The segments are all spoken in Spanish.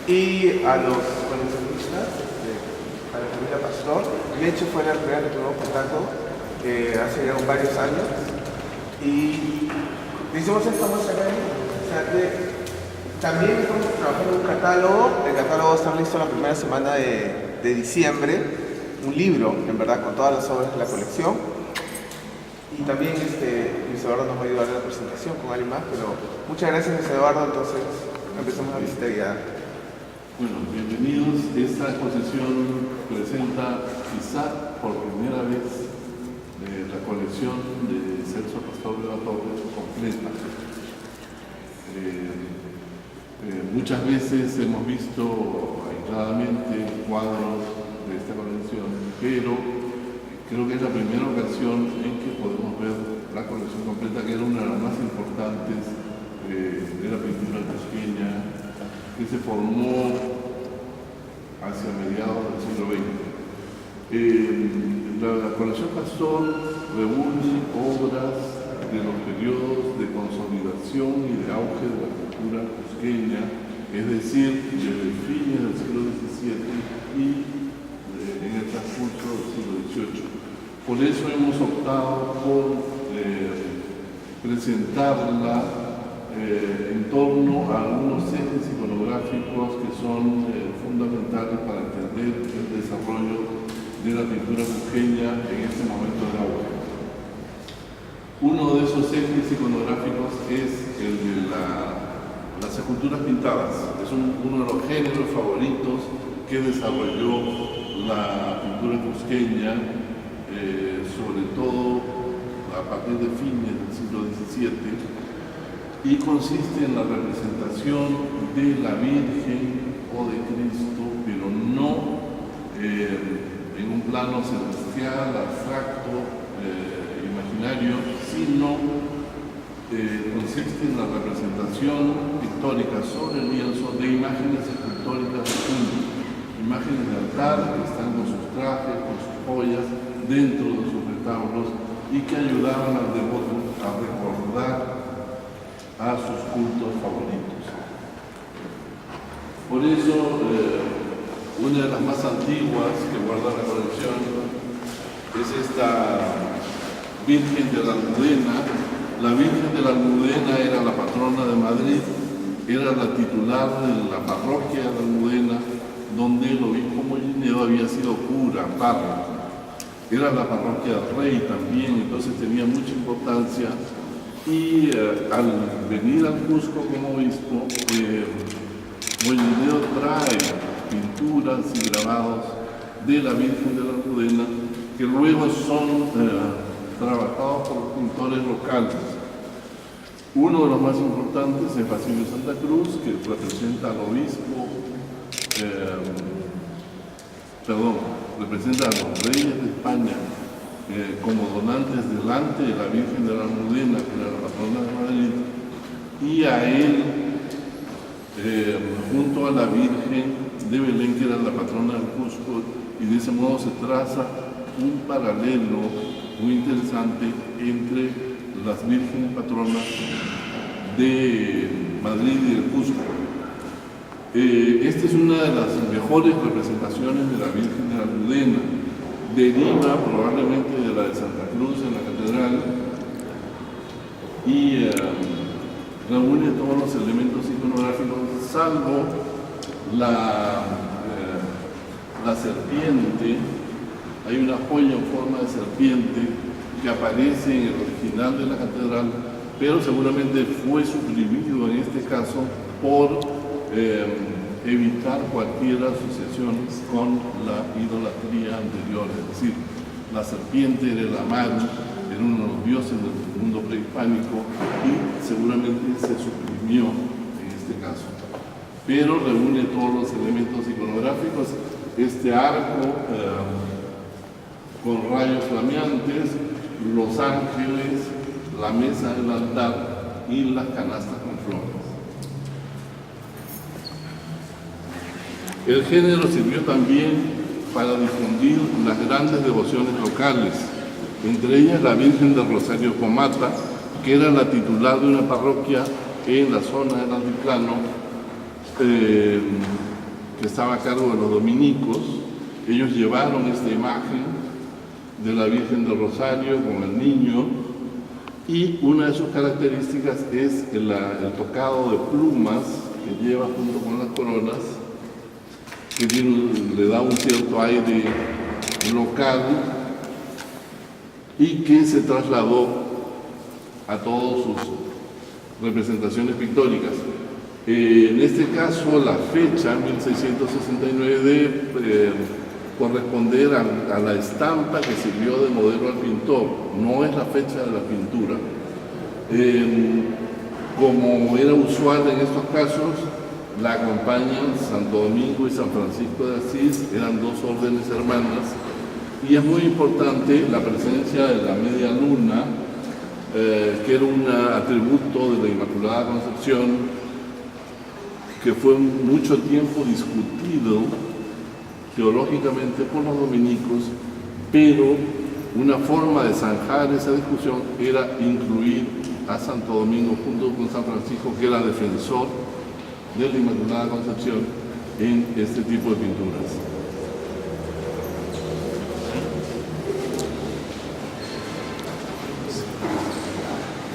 y a los coleccionistas, a la familia Pastor. Leche fue la primera que tuvimos contacto hace ya varios años y hicimos esta muestra acá. O sea, también estamos trabajando en un catálogo. El catálogo va a estar listo la primera semana de diciembre. Un libro, en verdad, con todas las obras de la colección. Y también Luis Eduardo nos va a ayudar en la presentación con alguien más, pero muchas gracias, Luis Eduardo. Entonces empezamos la visita guiada. Bueno, bienvenidos. Esta exposición presenta quizá por primera vez la colección de Celso Pastor de la Torre completa. Muchas veces hemos visto aisladamente cuadros de esta colección, pero creo que es la primera ocasión en que podemos ver la colección completa, que era una de las más importantes de la pintura cusqueña, que se formó hacia mediados del siglo XX. La colección Pastor reúne obras de los periodos de consolidación y de auge de la cultura cusqueña, es decir, desde fines del siglo XVII y en el transcurso del siglo XVIII. Por eso hemos optado por presentarla en torno a algunos ejes iconográficos que son fundamentales para entender el desarrollo de la pintura cusqueña en este momento de auge. Uno de esos ejes iconográficos es el de las esculturas pintadas. Es uno de los géneros favoritos que desarrolló la pintura cusqueña, sobre todo a partir de fines del siglo XVII, y consiste en la representación de la Virgen o de Cristo, pero no en un plano celestial, abstracto, imaginario, sino consiste en la representación pictórica sobre el lienzo de imágenes escultóricas de culto, imágenes de altar que están con sus trajes, con sus joyas, dentro de sus retablos y que ayudaban al devoto a recordar a sus cultos favoritos. Por eso, una de las más antiguas que guarda la colección es esta Virgen de la Almudena. La Virgen de la Almudena era la patrona de Madrid, era la titular de la parroquia de la Almudena, donde el obispo Molinero había sido cura, párroco. Era la parroquia del rey también, entonces tenía mucha importancia. Y al venir al Cusco como obispo, Molinero trae pinturas y grabados de la Virgen de la Almudena, que luego son trabajados por los pintores locales. Uno de los más importantes es Basilio Santa Cruz, que representa al obispo, representa a los reyes de España como donantes delante de la Virgen de la Almudena, que era la patrona de Madrid, y a él, junto a la Virgen de Belén, que era la patrona del Cusco, y de ese modo se traza un paralelo muy interesante entre las vírgenes patronas de Madrid y del Cusco. Esta es una de las mejores representaciones de la Virgen de la Almudena. Deriva probablemente de la de Santa Cruz en la catedral y reúne todos los elementos iconográficos, salvo la serpiente. Hay una joya en forma de serpiente que aparece en el original de la catedral, pero seguramente fue suprimido en este caso por evitar cualquier asociación con la idolatría anterior. Es decir, la serpiente era la mano, era uno de los dioses del mundo prehispánico y seguramente se suprimió en este caso. Pero reúne todos los elementos iconográficos, este arco con rayos flameantes, los ángeles, la mesa del altar y las canastas con flores. El género sirvió también para difundir las grandes devociones locales, entre ellas la Virgen del Rosario Comata, que era la titular de una parroquia en la zona del altiplano, estaba a cargo de los dominicos. Ellos llevaron esta imagen de la Virgen del Rosario con el niño, y una de sus características es el tocado de plumas que lleva junto con las coronas, que le da un cierto aire local y que se trasladó a todas sus representaciones pictóricas. En este caso, la fecha, 1669, debe corresponder a la estampa que sirvió de modelo al pintor, no es la fecha de la pintura. Como era usual en estos casos, la acompañan Santo Domingo y San Francisco de Asís, eran dos órdenes hermanas, y es muy importante la presencia de la media luna, que era un atributo de la Inmaculada Concepción, que fue mucho tiempo discutido teológicamente por los dominicos, pero una forma de zanjar esa discusión era incluir a Santo Domingo junto con San Francisco, que era defensor de la Inmaculada Concepción, en este tipo de pinturas.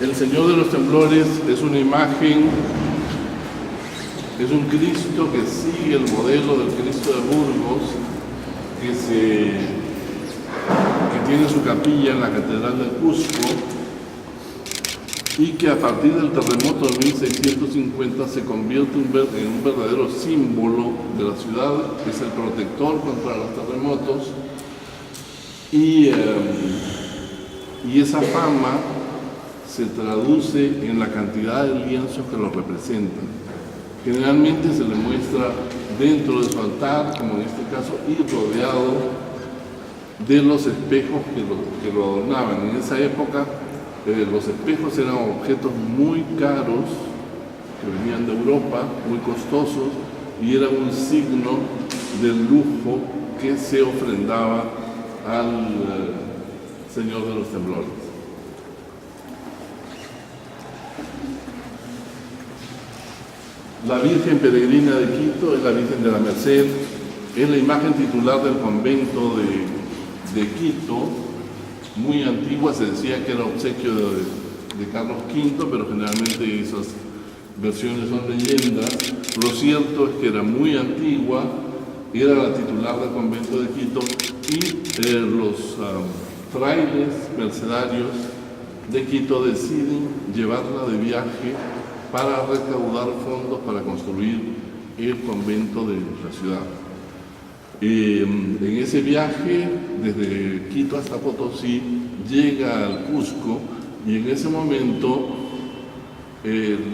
El Señor de los Temblores es una imagen, es un Cristo que sigue el modelo del Cristo de Burgos, que tiene su capilla en la Catedral del Cusco, y que a partir del terremoto de 1650 se convierte en un verdadero símbolo de la ciudad, que es el protector contra los terremotos, y esa fama se traduce en la cantidad de lienzos que lo representan. Generalmente se le muestra dentro de su altar, como en este caso, y rodeado de los espejos que lo adornaban. En esa época, los espejos eran objetos muy caros, que venían de Europa, muy costosos, y era un signo del lujo que se ofrendaba al Señor de los Temblores. La Virgen Peregrina de Quito es la Virgen de la Merced, es la imagen titular del convento de Quito, muy antigua, se decía que era obsequio de Carlos V, pero generalmente esas versiones son leyendas. Lo cierto es que era muy antigua, era la titular del convento de Quito, y los frailes mercedarios de Quito deciden llevarla de viaje para recaudar fondos para construir el convento de la ciudad. En ese viaje, desde Quito hasta Potosí, llega al Cusco, y en ese momento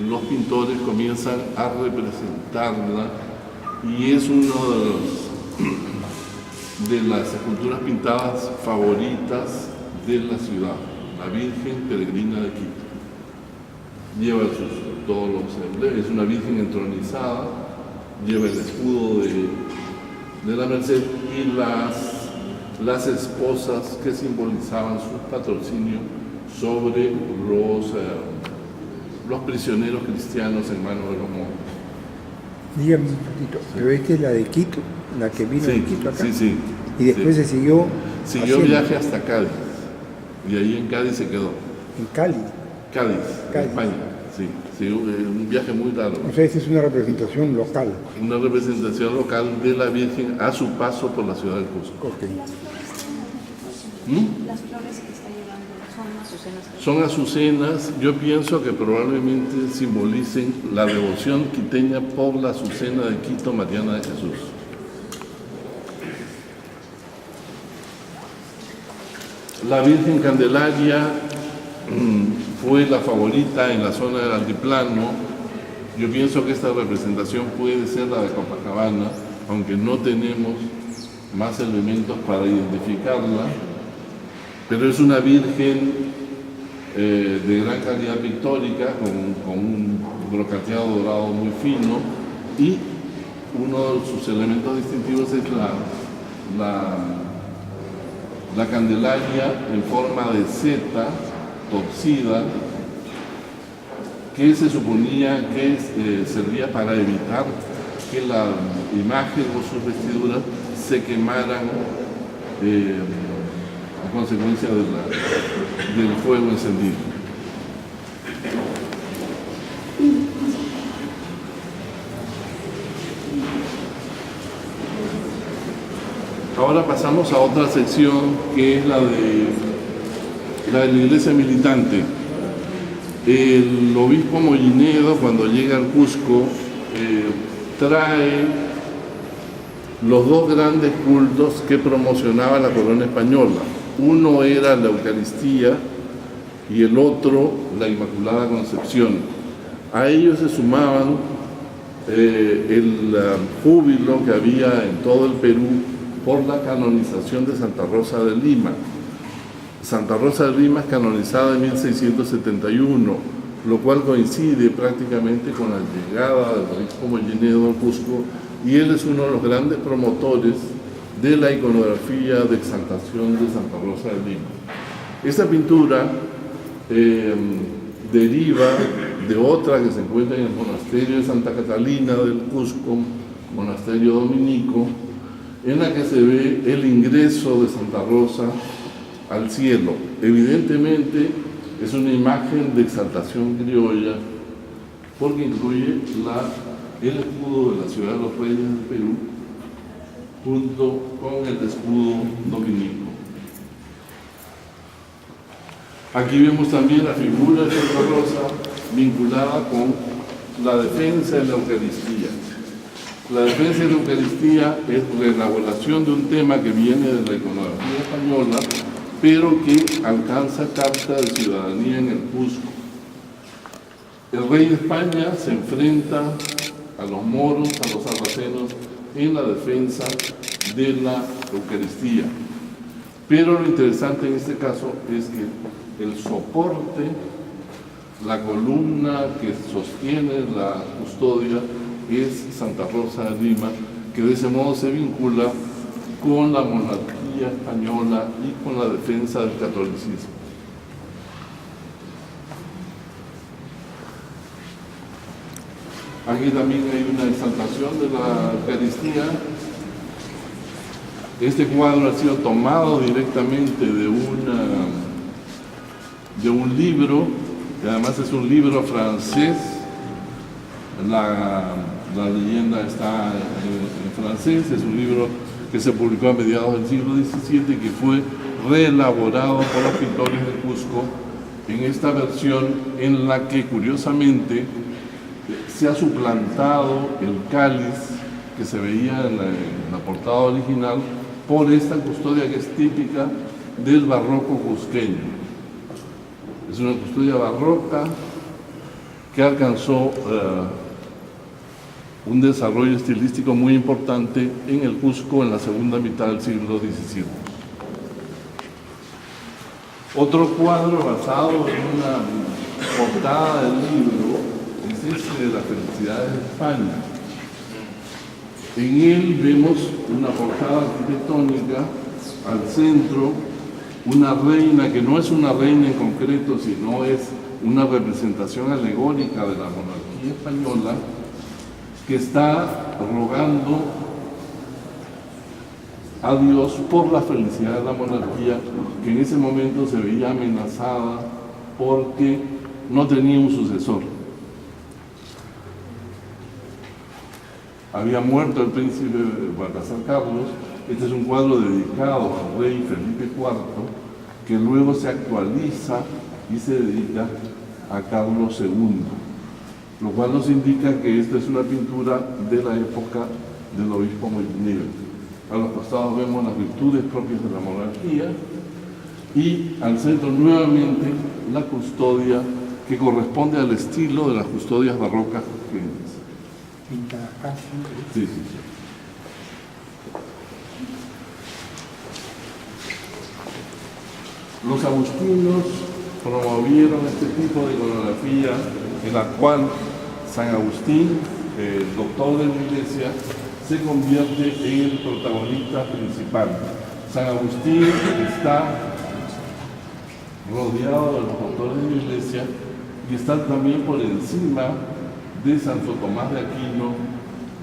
los pintores comienzan a representarla, y es uno de las esculturas pintadas favoritas de la ciudad, la Virgen Peregrina de Quito. Lleva todos los emblemas, es una Virgen entronizada, lleva el escudo de la Merced y las esposas que simbolizaban su patrocinio sobre los prisioneros cristianos en manos de los monjes. Dígame un poquito, pero esta es la de Quito, la que vino de Quito acá. Sí. Y después se siguió Siguió viaje hasta Cádiz, y ahí en Cádiz se quedó. En Cali. Cádiz, España, sí, un viaje muy largo. O sea, esta es una representación local. Una representación local de la Virgen a su paso por la ciudad del Cusco. Okay. Las flores que está llevando son azucenas. Son azucenas, yo pienso que probablemente simbolicen la devoción quiteña por la azucena de Quito, Mariana de Jesús. La Virgen Candelaria fue la favorita en la zona del altiplano. Yo pienso que esta representación puede ser la de Copacabana, aunque no tenemos más elementos para identificarla, pero es una Virgen de gran calidad pictórica, con un brocateado dorado muy fino, y uno de sus elementos distintivos es la Candelaria en forma de seta torcida, que se suponía que servía para evitar que imagen o sus vestiduras se quemaran a consecuencia del fuego encendido. Ahora pasamos a otra sección que es la de la iglesia militante. El obispo Mollinedo, cuando llega al Cusco, trae los dos grandes cultos que promocionaba la corona española. Uno era la Eucaristía y el otro la Inmaculada Concepción. A ellos se sumaban el júbilo que había en todo el Perú por la canonización de Santa Rosa de Lima. Santa Rosa de Lima es canonizada en 1671, lo cual coincide prácticamente con la llegada del obispo Mollinedo al Cusco, y él es uno de los grandes promotores de la iconografía de exaltación de Santa Rosa de Lima. Esta pintura deriva de otra que se encuentra en el monasterio de Santa Catalina del Cusco, monasterio dominico, en la que se ve el ingreso de Santa Rosa al cielo. Evidentemente es una imagen de exaltación criolla porque incluye el escudo de la ciudad de los Reyes del Perú junto con el escudo dominico. Aquí vemos también la figura de Santa Rosa vinculada con la defensa de la Eucaristía. La defensa de la Eucaristía es la elaboración de un tema que viene de la iconografía española, pero que alcanza carta de ciudadanía en el Cusco. El rey de España se enfrenta a los moros, a los sarracenos, en la defensa de la Eucaristía. Pero lo interesante en este caso es que el soporte, la columna que sostiene la custodia, es Santa Rosa de Lima, que de ese modo se vincula con la monarquía española y con la defensa del catolicismo. Aquí también hay una exaltación de la Eucaristía. Este cuadro ha sido tomado directamente de un libro, que además es un libro francés. La leyenda está en francés, es un libro que se publicó a mediados del siglo XVII y que fue reelaborado por los pintores de Cusco en esta versión en la que curiosamente se ha suplantado el cáliz que se veía en la portada original por esta custodia que es típica del barroco cusqueño. Es una custodia barroca que alcanzó un desarrollo estilístico muy importante en el Cusco en la segunda mitad del siglo XVII. Otro cuadro basado en una portada del libro es este de las felicidades de España. En él vemos una portada arquitectónica, al centro una reina que no es una reina en concreto, sino es una representación alegórica de la monarquía española, que está rogando a Dios por la felicidad de la monarquía, que en ese momento se veía amenazada porque no tenía un sucesor. Había muerto el príncipe Baltasar Carlos. Este es un cuadro dedicado al rey Felipe IV, que luego se actualiza y se dedica a Carlos II, lo cual nos indica que esta es una pintura de la época del obispo Mollinedo. A los costados vemos las virtudes propias de la monarquía y al centro nuevamente la custodia que corresponde al estilo de las custodias barrocas cusqueñas. Pinta acá. Sí, sí, sí. Los agustinos promovieron este tipo de iconografía en la cual San Agustín, el doctor de la Iglesia, se convierte en el protagonista principal. San Agustín está rodeado de los doctores de la Iglesia y está también por encima de Santo Tomás de Aquino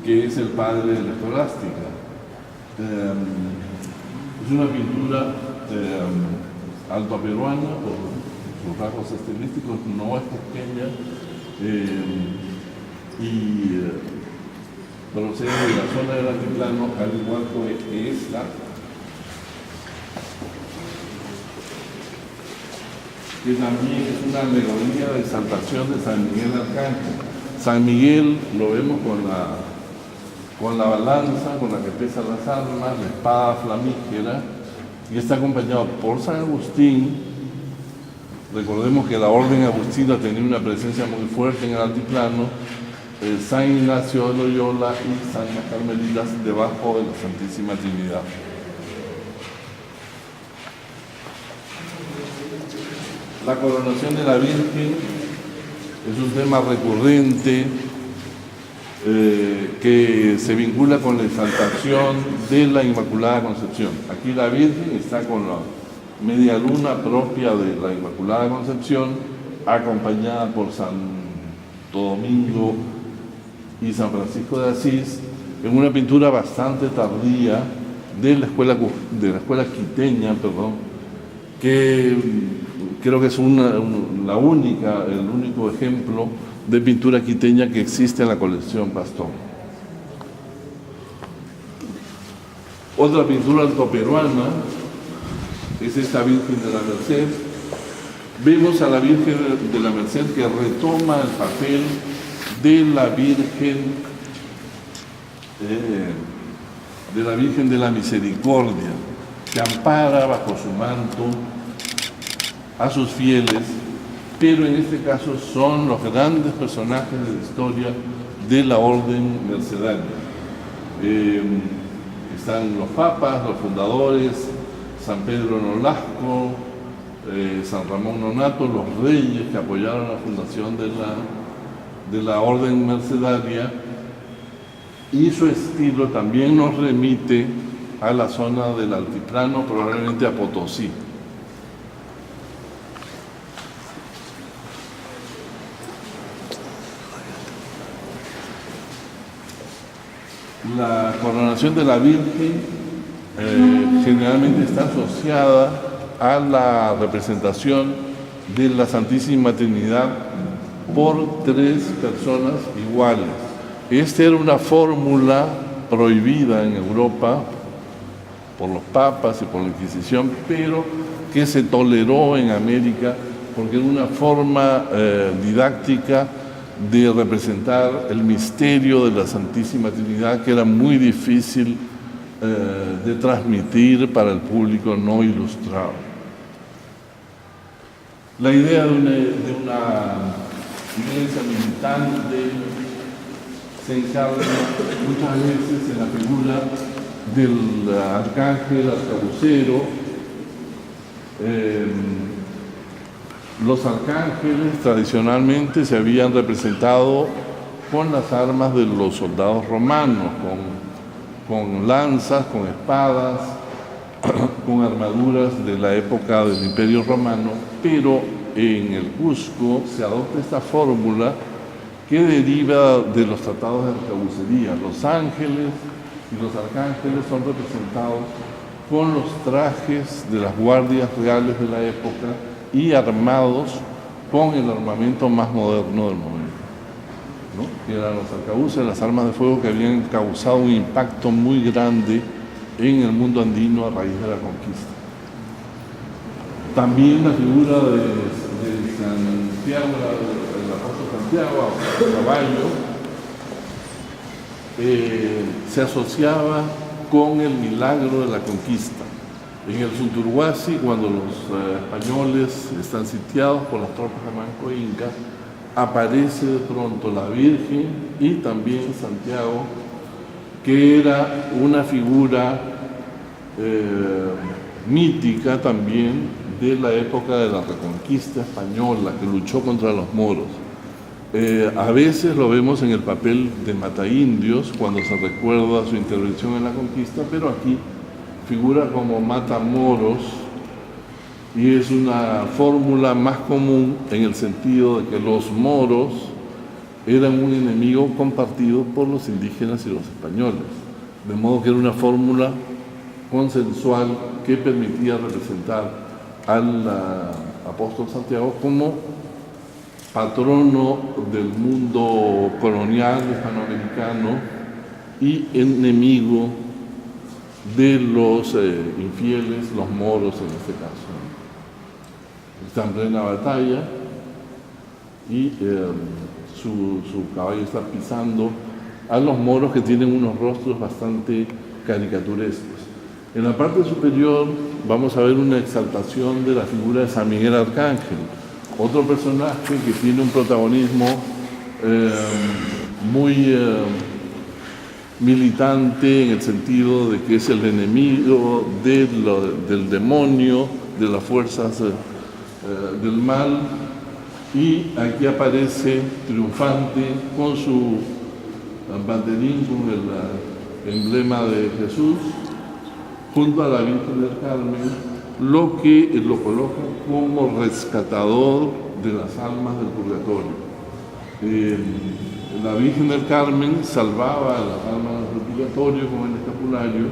que es el padre de la escolástica. Es una pintura altoperuana, por sus rasgos estilísticos, no es pequeña, procede de la zona del altiplano, al igual que esta, que también es una alegoría de exaltación de San Miguel Arcángel. San Miguel lo vemos con la balanza con la que pesan las armas, la espada flamígera, y está acompañado por San Agustín. Recordemos que la orden agustina tenía una presencia muy fuerte en el altiplano, San Ignacio de Loyola y Santas Carmelitas debajo de la Santísima Trinidad. La coronación de la Virgen es un tema recurrente que se vincula con la exaltación de la Inmaculada Concepción. Aquí la Virgen está con la media luna propia de la Inmaculada Concepción, acompañada por Santo Domingo y San Francisco de Asís, en una pintura bastante tardía de la escuela quiteña, que creo que es el único ejemplo de pintura quiteña que existe en la colección Pastor. Otra pintura altoperuana es esta Virgen de la Merced. Vemos a la Virgen de la Merced que retoma el papel de la Virgen de la Misericordia, que ampara bajo su manto a sus fieles, pero en este caso son los grandes personajes de la historia de la orden mercedaria. Están los papas, los fundadores, San Pedro Nolasco, San Ramón Nonato, los reyes que apoyaron la fundación de la orden mercedaria, y su estilo también nos remite a la zona del altiplano, probablemente a Potosí. La coronación de la Virgen generalmente está asociada a la representación de la Santísima Trinidad por tres personas iguales. Esta era una fórmula prohibida en Europa por los papas y por la Inquisición, pero que se toleró en América porque era una forma didáctica de representar el misterio de la Santísima Trinidad, que era muy difícil de transmitir para el público no ilustrado. La idea de una iglesia militante se encarna muchas veces en la figura del arcángel arcabucero. Los arcángeles tradicionalmente se habían representado con las armas de los soldados romanos, con lanzas, con espadas, con armaduras de la época del Imperio Romano, pero en el Cusco se adopta esta fórmula que deriva de los tratados de arcabucería. Los ángeles y los arcángeles son representados con los trajes de las guardias reales de la época y armados con el armamento más moderno del momento, ¿no? Que eran los arcabuces, las armas de fuego que habían causado un impacto muy grande en el mundo andino a raíz de la conquista. También la figura de Santiago, el apóstol Santiago, a caballo, se asociaba con el milagro de la conquista. En el Sunturhuasi, cuando los españoles están sitiados por las tropas de Manco Inca, aparece de pronto la Virgen y también Santiago, que era una figura mítica también de la época de la Reconquista española, que luchó contra los moros. A veces lo vemos en el papel de mataindios, cuando se recuerda su intervención en la conquista, pero aquí figura como matamoros, y es una fórmula más común en el sentido de que los moros eran un enemigo compartido por los indígenas y los españoles, de modo que era una fórmula consensual que permitía representar al apóstol Santiago como patrono del mundo colonial hispanoamericano y enemigo de los infieles, los moros en este caso. Está en plena batalla y su caballo está pisando a los moros, que tienen unos rostros bastante caricaturescos. En la parte superior vamos a ver una exaltación de la figura de San Miguel Arcángel, otro personaje que tiene un protagonismo muy militante, en el sentido de que es el enemigo del demonio, de las fuerzas del mal, y aquí aparece triunfante con su banderín, con el emblema de Jesús, junto a la Virgen del Carmen, lo que lo coloca como rescatador de las almas del purgatorio. La Virgen del Carmen salvaba a las almas del purgatorio con el escapulario,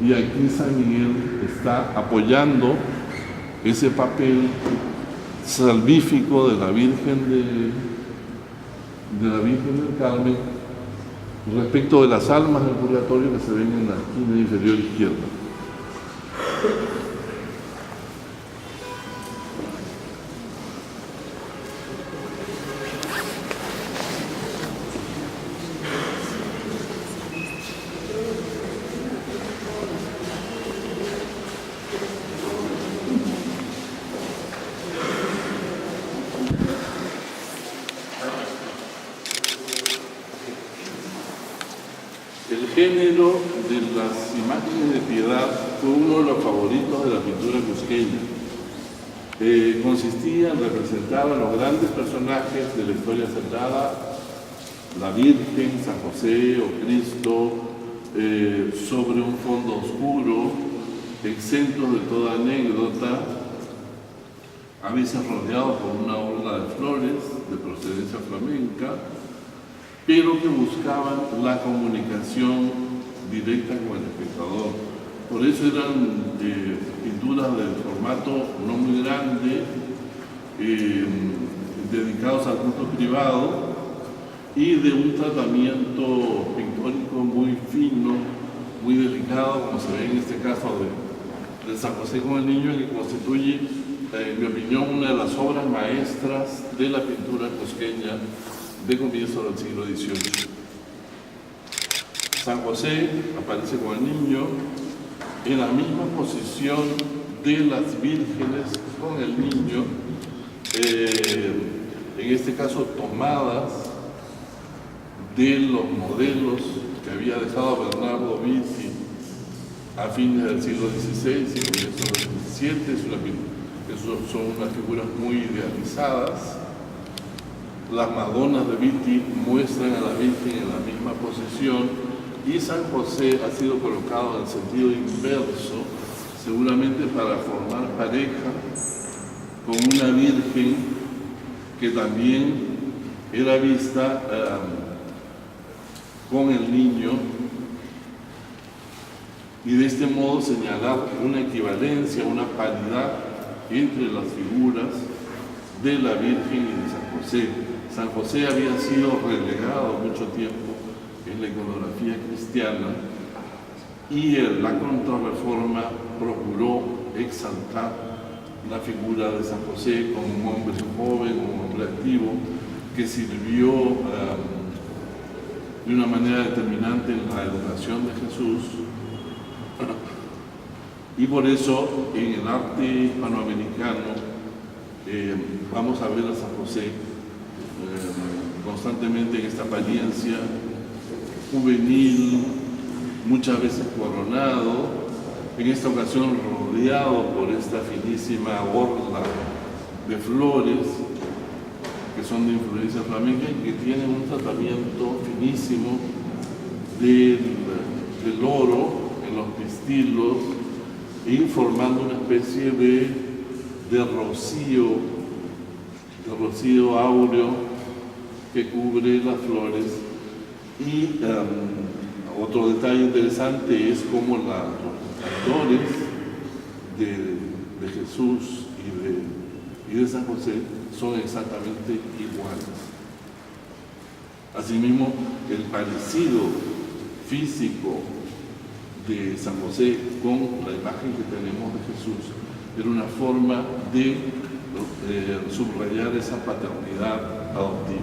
y aquí San Miguel está apoyando ese papel salvífico de la Virgen del Carmen respecto de las almas del purgatorio que se ven en la esquina inferior izquierda. El género de las imágenes de piedad fue uno de los favoritos de la pintura cusqueña. Consistía en representar a los grandes personajes de la historia sagrada, la Virgen, San José o Cristo, sobre un fondo oscuro, exentos de toda anécdota, a veces rodeados por una orla de flores de procedencia flamenca, pero que buscaban la comunicación directa con el espectador. Por eso eran pinturas de formato no muy grande, dedicados al culto privado, y de un tratamiento pictórico muy fino, muy delicado, como se ve en este caso de San José con el Niño, que constituye, en mi opinión, una de las obras maestras de la pintura cusqueña de comienzo del siglo XVIII. San José aparece con el Niño en la misma posición de las vírgenes con el Niño, en este caso tomadas de los modelos que había dejado Bernardo Vitti a fines del siglo XVI y comienzos del XVII. Son unas figuras muy idealizadas. Las Madonas de Vitti muestran a la Virgen en la misma posición, y San José ha sido colocado en el sentido inverso, seguramente para formar pareja con una Virgen que también era vista con el Niño, y de este modo señalar una equivalencia, una paridad entre las figuras de la Virgen y de San José. San José había sido relegado mucho tiempo en la iconografía cristiana, y la Contrarreforma procuró exaltar la figura de San José como un hombre joven, un hombre activo, que sirvió de una manera determinante en la educación de Jesús. Y por eso en el arte hispanoamericano vamos a ver a San José constantemente en esta apariencia juvenil, muchas veces coronado, en esta ocasión rodeado por esta finísima orla de flores que son de influencia flamenca y que tienen un tratamiento finísimo del oro en los pistilos, y formando una especie de rocío áureo que cubre las flores. Y otro detalle interesante es cómo los actores de Jesús y de San José son exactamente iguales. Asimismo, el parecido físico de San José con la imagen que tenemos de Jesús era una forma de subrayar esa paternidad adoptiva.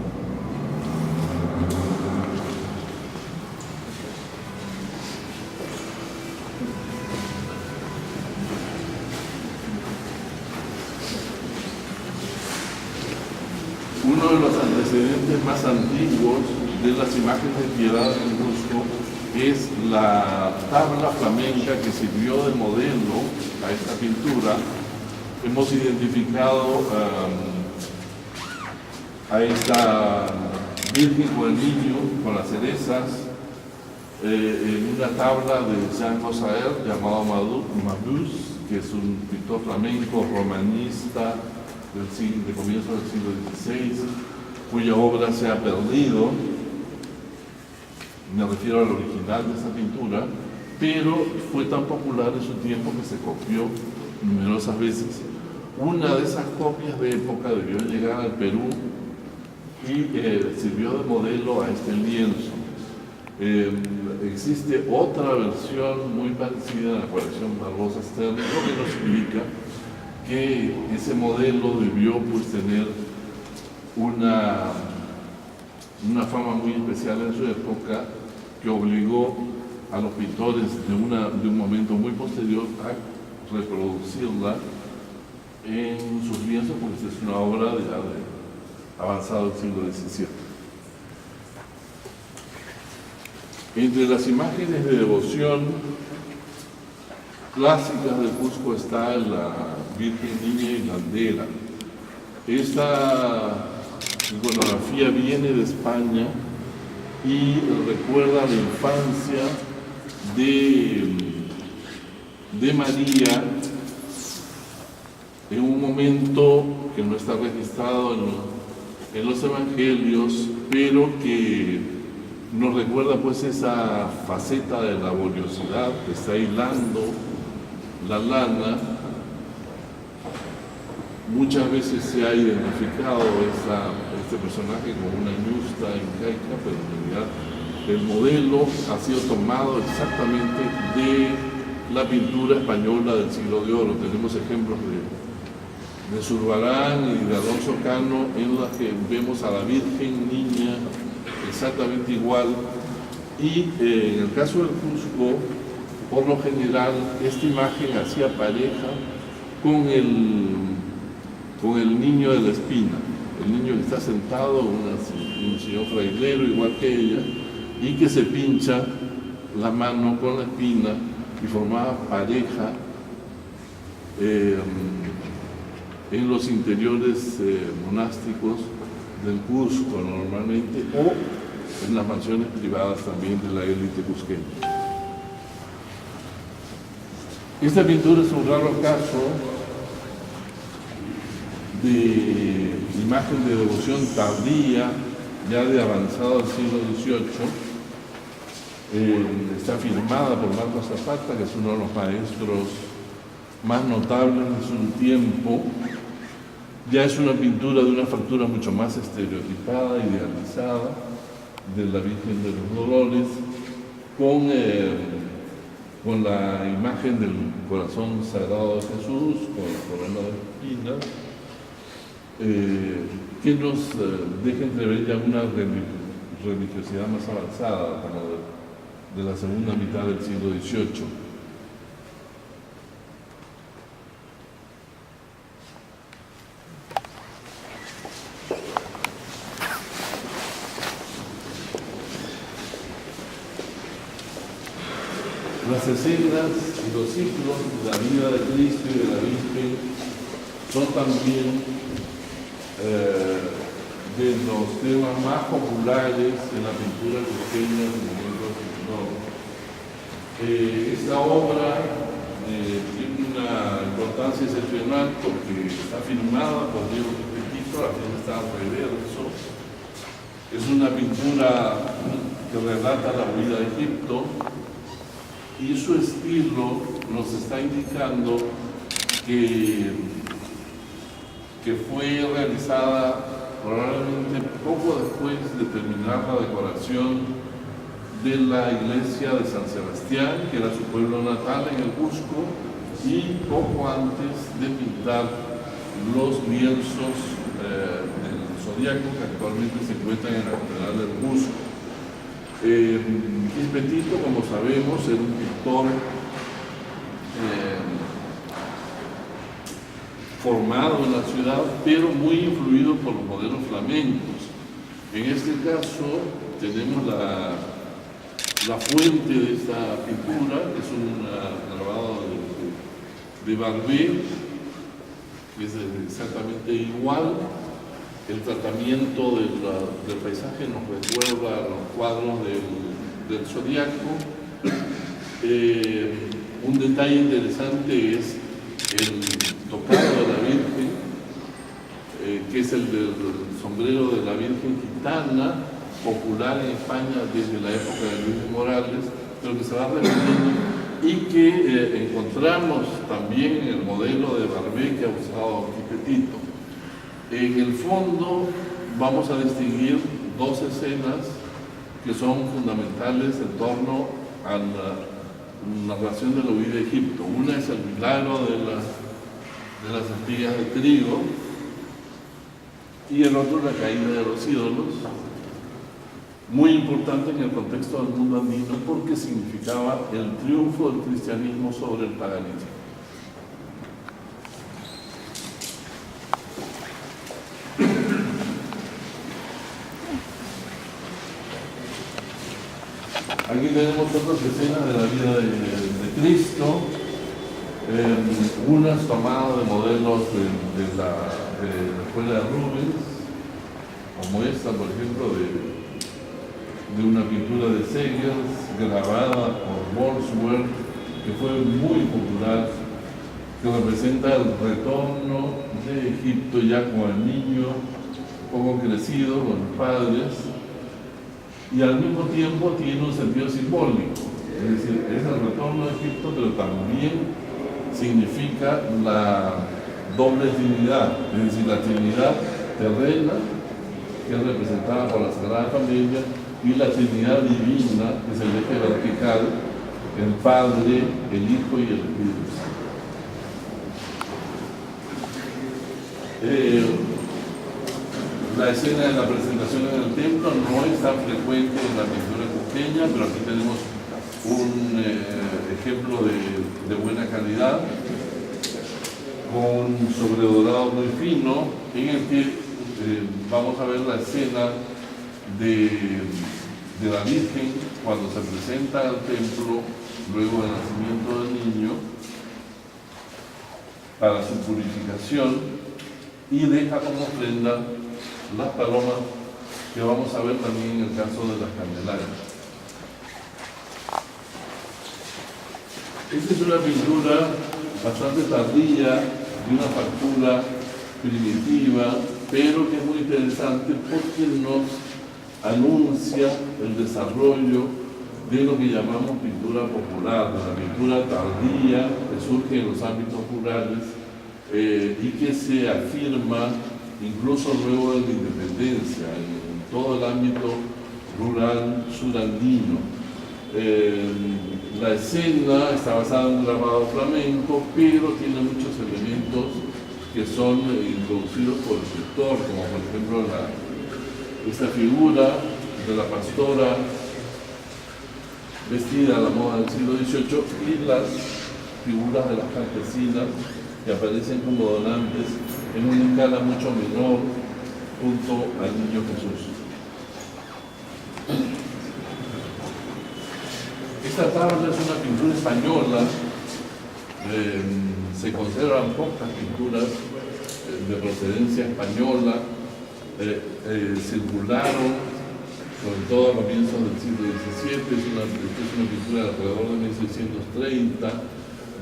Uno de los antecedentes más antiguos de las imágenes de piedad en Cusco es la tabla flamenca que sirvió de modelo a esta pintura. Hemos identificado a esta Virgen con el Niño, con las cerezas, en una tabla de Jean Gossaert llamado Mabuse, que es un pintor flamenco romanista de comienzos del siglo XVI, cuya obra se ha perdido. Me refiero al original de esa pintura, pero fue tan popular en su tiempo que se copió numerosas veces. Una de esas copias de época debió llegar al Perú y sirvió de modelo a este lienzo. Existe otra versión muy parecida en la colección Barbosa Stern, lo que nos explica que ese modelo debió pues tener una fama muy especial en su época, que obligó a los pintores de un momento muy posterior a reproducirla en sus lienzos, porque esta es una obra ya de avanzado del siglo XVII. Entre las imágenes de devoción clásicas de Cusco está la Virgen Niña Hilandera. Esta iconografía viene de España y recuerda la infancia de María en un momento que no está registrado en los evangelios, pero que nos recuerda pues esa faceta de laboriosidad que está hilando la lana. Muchas veces se ha identificado este personaje como una ñusta incaica, pero en realidad el modelo ha sido tomado exactamente de la pintura española del siglo de oro. Tenemos ejemplos de Zurbarán y de Alonso Cano en las que vemos a la Virgen Niña exactamente igual, y en el caso del Cusco, por lo general, esta imagen hacía pareja con el niño de la espina, el niño que está sentado, un señor frailero igual que ella, y que se pincha la mano con la espina y formaba pareja en los interiores monásticos del Cusco normalmente, o en las mansiones privadas también de la élite cusqueña. Esta pintura es un raro caso de imagen de devoción tardía, ya de avanzado siglo XVIII. Está firmada por Marcos Zapata, que es uno de los maestros más notables de su tiempo. Ya es una pintura de una factura mucho más estereotipada, idealizada, de la Virgen de los Dolores, con la imagen del corazón sagrado de Jesús, con la corona de espinas, que nos deja entrever ya una religiosidad más avanzada, como de la segunda mitad del siglo XVIII. Las escenas y los ciclos de la vida de Cristo y de la Virgen son también de los temas más populares en la pintura cusqueña del momento de Esta obra tiene una importancia excepcional porque está firmada por Diego Petito, la pieza está al reverso, Es una pintura que relata la huida de Egipto y su estilo nos está indicando que fue realizada probablemente poco después de terminar la decoración de la iglesia de San Sebastián, que era su pueblo natal en el Cusco, y poco antes de pintar los lienzos del Zodiaco que actualmente se encuentran en la Catedral del Cusco. Quispetito, como sabemos, era un pintor formado en la ciudad, pero muy influido por los modelos flamencos. En este caso tenemos la fuente de esta pintura, que es un grabado de Barbé, que es exactamente igual. El tratamiento del paisaje nos recuerda a los cuadros del Zodiaco. Un detalle interesante es el tocado de la Virgen, que es el del sombrero de la Virgen gitana, popular en España desde la época de Luis Morales, pero que se va repitiendo y que encontramos también en el modelo de Barbé que ha usado Quispetito. En el fondo vamos a distinguir dos escenas que son fundamentales en torno a la narración de la huida de Egipto. Una es el milagro de las espigas de trigo y el otro la caída de los ídolos, muy importante en el contexto del mundo andino porque significaba el triunfo del cristianismo sobre el paganismo. Aquí tenemos otras escenas de la vida de Cristo, unas tomadas de modelos de la escuela de Rubens, como esta, por ejemplo, de una pintura de Segers grabada por Wordsworth, que fue muy popular, que representa el retorno de Egipto ya con el niño poco crecido, con los padres, y al mismo tiempo tiene un sentido simbólico, es decir, es el retorno de Egipto, pero también significa la doble trinidad, es decir, la trinidad terrena, que es representada por la Sagrada Familia, y la trinidad divina, que es el eje vertical, el Padre, el Hijo y el Espíritu Santo. La escena de la presentación en el templo no es tan frecuente en la pintura cusqueña, pero aquí tenemos un ejemplo de buena calidad, con un sobredorado muy fino, en el que vamos a ver la escena de la Virgen cuando se presenta al templo luego del nacimiento del niño para su purificación y deja como ofrenda las palomas, que vamos a ver también en el caso de las Candelarias. Esta es una pintura bastante tardía, de una factura primitiva, pero que es muy interesante porque nos anuncia el desarrollo de lo que llamamos pintura popular, de la pintura tardía que surge en los ámbitos rurales y que se afirma incluso luego de la independencia, en todo el ámbito rural surandino. La escena está basada en un grabado flamenco, pero tiene muchos elementos que son introducidos por el pintor, como por ejemplo esta figura de la pastora vestida a la moda del siglo XVIII y las figuras de las campesinas que aparecen como donantes en una escala mucho menor junto al niño Jesús. Esta tabla es una pintura española, se conservan pocas pinturas de procedencia española, circularon, sobre todo a comienzos del siglo XVII, es una pintura de alrededor de 1630,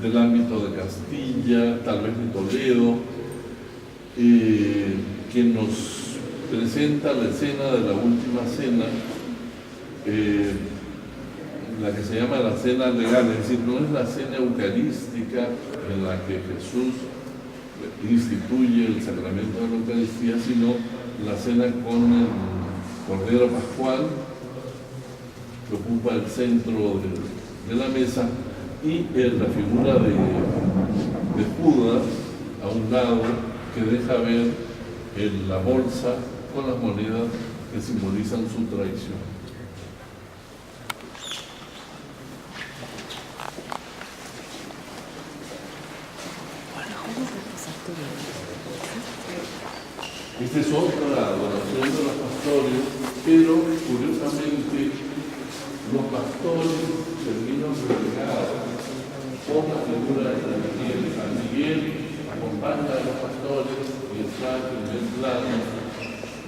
del ámbito de Castilla, tal vez de Toledo, que nos presenta la escena de la última cena, la que se llama la cena legal, es decir, no es la cena eucarística en la que Jesús instituye el sacramento de la Eucaristía, sino la cena con el Cordero Pascual, que ocupa el centro de la mesa, y la figura de Judas a un lado, que deja ver la bolsa con las monedas que simbolizan su traición. Esta es otra adoración de los pastores, pero curiosamente los pastores terminan relegados por la figura de San Miguel. San Miguel acompaña a los pastores y está en el plano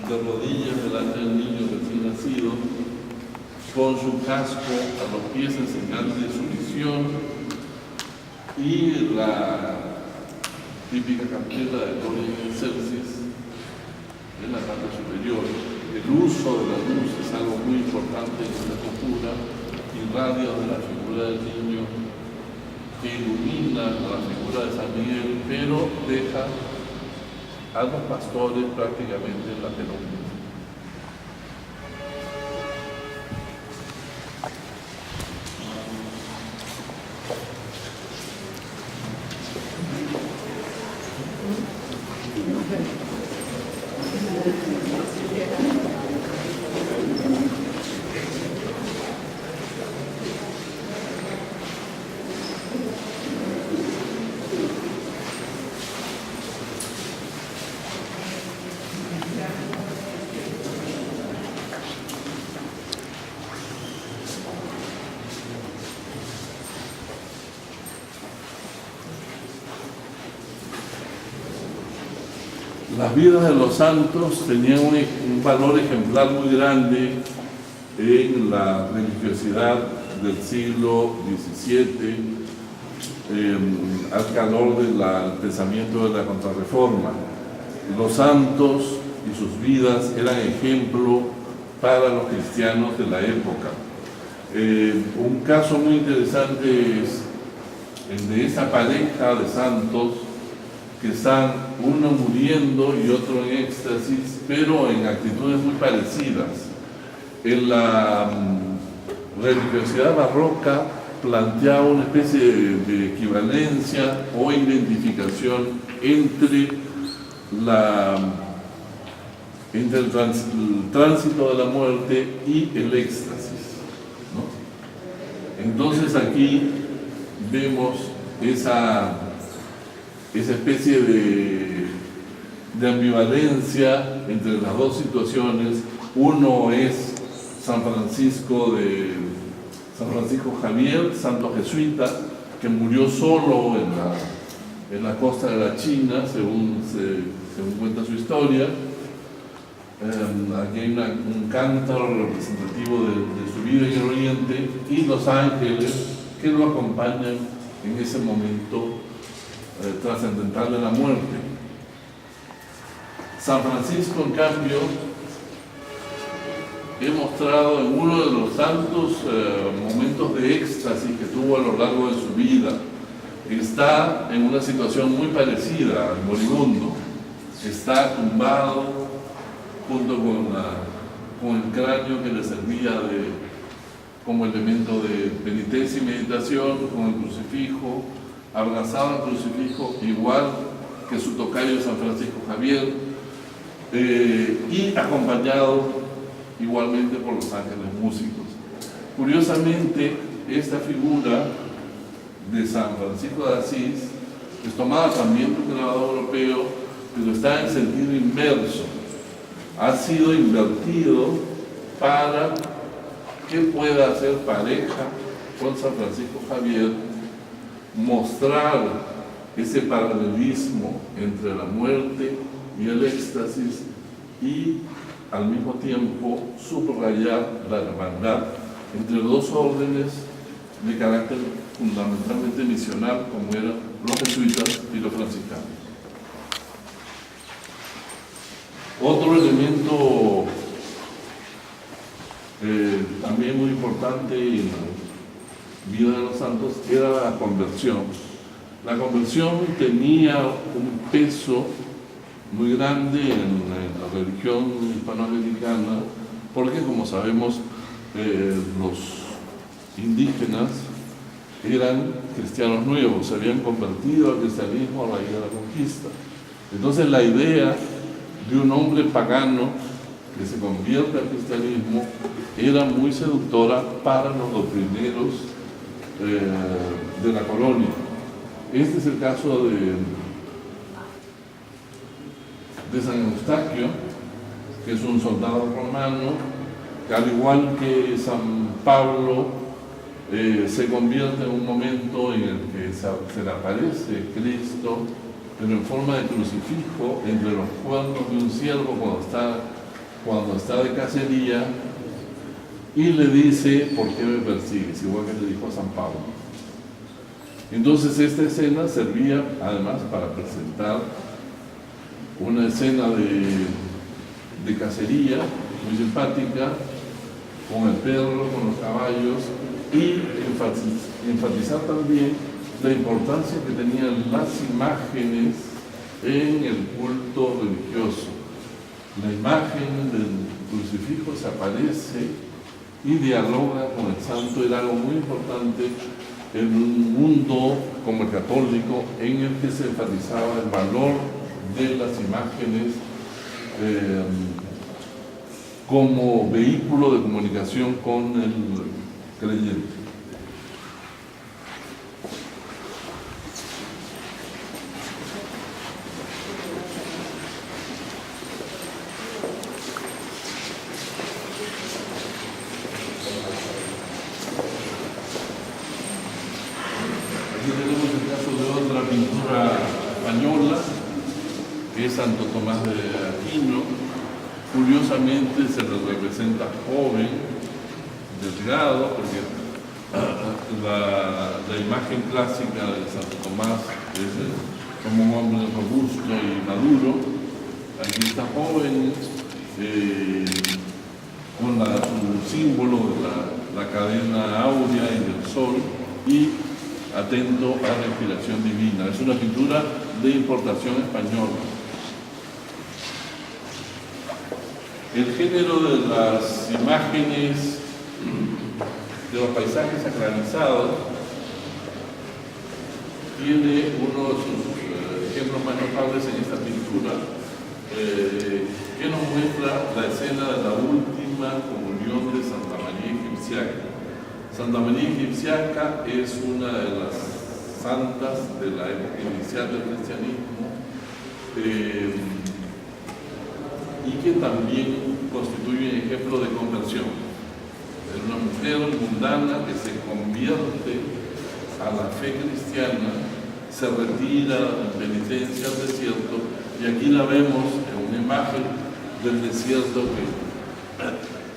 de rodillas delante del niño recién nacido, con su casco a los pies en señal de sumisión, y la típica capilla de Gloria in Excelsis en la parte superior. El uso de la luz es algo muy importante en esta cultura, irradia de la figura del niño, que ilumina a la figura de San Miguel, pero deja a los pastores prácticamente en la penumbra. Las vidas de los santos tenían un valor ejemplar muy grande en la religiosidad del siglo XVII, al calor del pensamiento de la Contrarreforma. Los santos y sus vidas eran ejemplo para los cristianos de la época. Un caso muy interesante es el de esa pareja de santos que están uno muriendo y otro en éxtasis, pero en actitudes muy parecidas. En la religiosidad barroca planteaba una especie de equivalencia o identificación entre el tránsito de la muerte y el éxtasis, ¿no? Entonces aquí vemos esa especie de ambivalencia entre las dos situaciones. Uno es San Francisco Javier, santo jesuita, que murió solo en la costa de la China, según cuenta su historia. Aquí hay un cántaro representativo de su vida en el Oriente, y los ángeles que lo acompañan en ese momento trascendental de la muerte. San Francisco, en cambio, he mostrado en uno de los tantos momentos de éxtasis que tuvo a lo largo de su vida. Está en una situación muy parecida al moribundo. Está tumbado junto con el cráneo que le servía como elemento de penitencia y meditación, con el crucifijo, abrazado al crucifijo, igual que su tocayo San Francisco Javier, y acompañado igualmente por los ángeles músicos. Curiosamente, esta figura de San Francisco de Asís es tomada también por un grabador europeo, pero está en sentido inverso. Ha sido invertido para que pueda hacer pareja con San Francisco Javier, mostrar ese paralelismo entre la muerte y el éxtasis, y al mismo tiempo subrayar la hermandad entre dos órdenes de carácter fundamentalmente misional, como eran los jesuitas y los franciscanos. Otro elemento también muy importante en la vida de los santos era la conversión. La conversión tenía un peso muy grande en la religión hispanoamericana, porque, como sabemos, los indígenas eran cristianos nuevos, se habían convertido al cristianismo a raíz de la conquista. Entonces la idea de un hombre pagano que se convierte al cristianismo era muy seductora para los doctrineros de la colonia. Este es el caso de San Eustaquio, que es un soldado romano, que al igual que San Pablo, se convierte en un momento en el que se le aparece Cristo, pero en forma de crucifijo entre los cuernos de un ciervo cuando está de cacería, y le dice: ¿por qué me persigues? Igual que le dijo a San Pablo. Entonces esta escena servía además para presentar una escena de cacería muy simpática, con el perro, con los caballos, y enfatizar también la importancia que tenían las imágenes en el culto religioso. La imagen del crucifijo se aparece y dialoga con el santo. Era algo muy importante en un mundo como el católico, en el que se enfatizaba el valor de las imágenes como vehículo de comunicación con el creyente. Aquí tenemos el caso de otra pintura española, que es Santo Tomás de Aquino. Curiosamente se le representa joven, delgado, porque la imagen clásica de Santo Tomás es como un hombre robusto y maduro. Aquí está joven, con su símbolo de la cadena áurea y del sol, y atento a la inspiración divina. Es una pintura de importación española. El género de las imágenes, de los paisajes sacralizados, tiene uno de sus ejemplos más notables en esta pintura, que nos muestra la escena de la última comunión de Santa María Egipciaca. Santa María Egipciaca es una de las santas de la época inicial del cristianismo, y que también constituye un ejemplo de conversión. Es una mujer mundana que se convierte a la fe cristiana, se retira en penitencia al desierto, y aquí la vemos en una imagen del desierto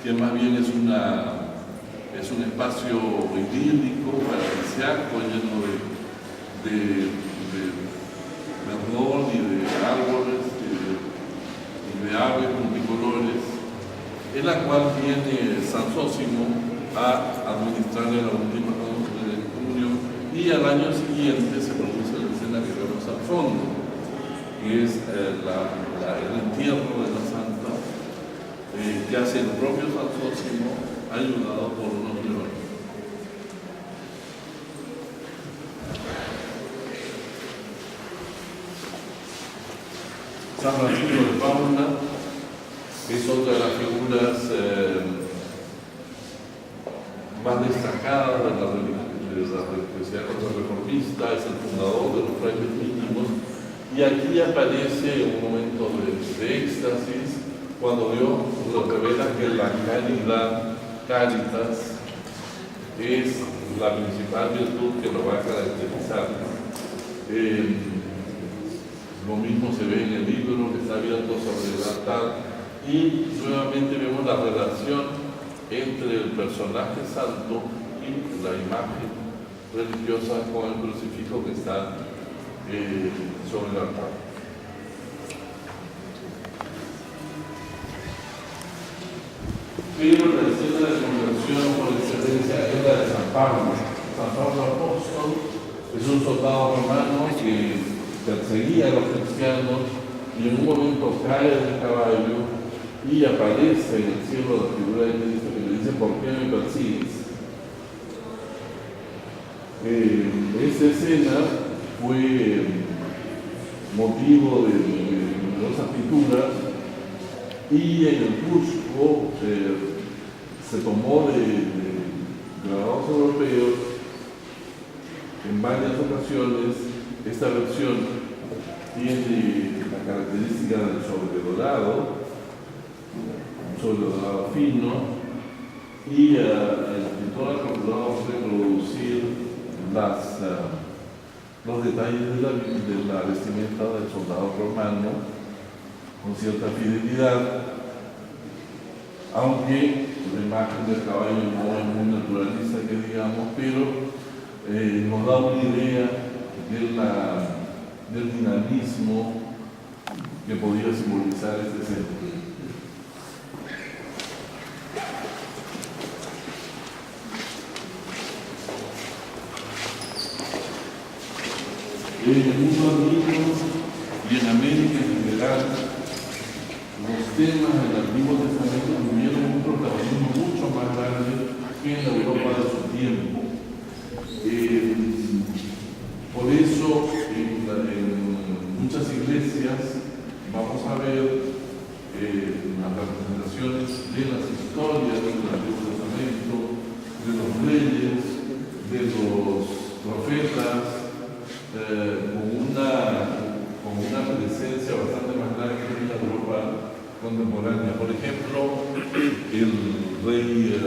que más bien es un espacio idílico, paradisíaco, lleno de verdor y de árboles y de aves multicolores, en la cual viene San Zósimo a administrarle la última comunión, y al año siguiente se produce la escena que vemos al fondo, que es el entierro de la santa, que hace el propio San Zósimo, ayudado por unos leones. San Francisco de Paula es otra de las figuras más destacadas de la religiosidad contrarreformista. Es el fundador de los frailes mínimos, y aquí aparece un momento de éxtasis cuando Dios nos revela que la caridad, caritas, es la principal virtud que lo va a caracterizar. Lo mismo se ve en el libro que está abierto sobre el altar, y nuevamente vemos la relación entre el personaje santo y la imagen religiosa con el crucifijo que está sobre el altar. pero la escena de conversión por excelencia es la de San Pablo. San Pablo Apóstol es un soldado romano que perseguía a los cristianos y en un momento cae del caballo y aparece en el cielo la figura de Cristo que le dice: ¿por qué me persigues? Esta escena fue motivo de numerosas pinturas y en el Cusco se tomó de grabados europeos en varias ocasiones. Esta versión tiene la característica del sobredorado, un sobredorado fino, y el pintor ha procurado reproducir los detalles de la vestimenta del soldado romano con cierta fidelidad, aunque la imagen del caballo no es muy naturalista, que digamos, pero nos da una idea del dinamismo que podía simbolizar este centro. En el mundo andino y en América en general, los temas del Antiguo Testamento tuvieron un protagonismo mucho más grande que en la Europa de su tiempo. Por eso, en muchas iglesias vamos a ver las representaciones de las historias del Antiguo Testamento, de los reyes, de los profetas, con una presencia bastante más grande en la Europa contemporánea. Por ejemplo, el rey,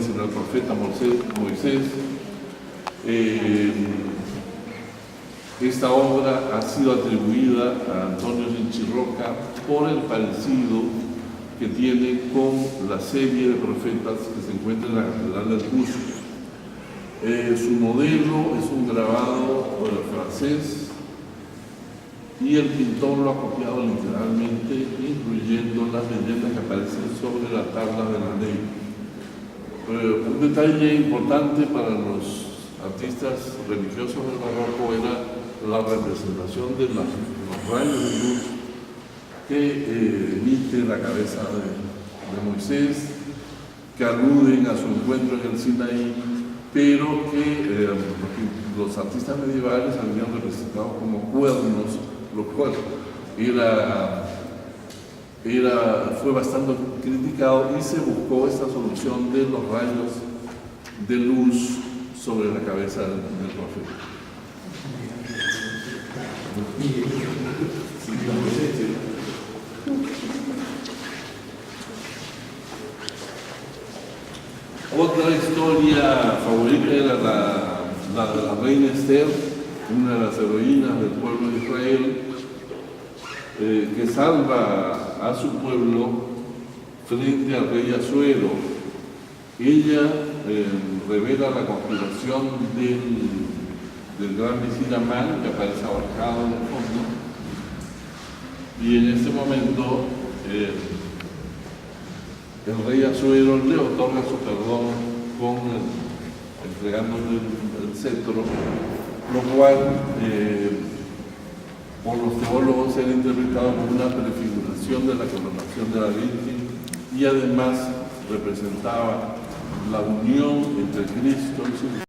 sino el profeta Moisés. Esta obra ha sido atribuida a Antonio Sinchirroca por el parecido que tiene con la serie de profetas que se encuentra en la Catedral del Cusco. Su modelo es un grabado francés y el pintor lo ha copiado literalmente, incluyendo las leyendas que aparecen sobre la tabla de la ley. Un detalle importante para los artistas religiosos del barroco era la representación de los rayos de luz que emite la cabeza de Moisés, que aluden a su encuentro en el Sinaí, pero que los artistas medievales habían representado como cuernos, lo cual fue bastante criticado, y se buscó esta solución de los rayos de luz sobre la cabeza del profeta. Otra historia favorita era la de la reina Esther, una de las heroínas del pueblo de Israel, que salva a su pueblo frente al rey Asuero. Ella revela la conspiración del gran visir Amán, que aparece ahorcado en el fondo, y en ese momento el rey Asuero le otorga su perdón entregándole el cetro, lo cual por los teólogos era interpretado como una prefiguración de la coronación de la Virgen, y además representaba la unión entre Cristo y su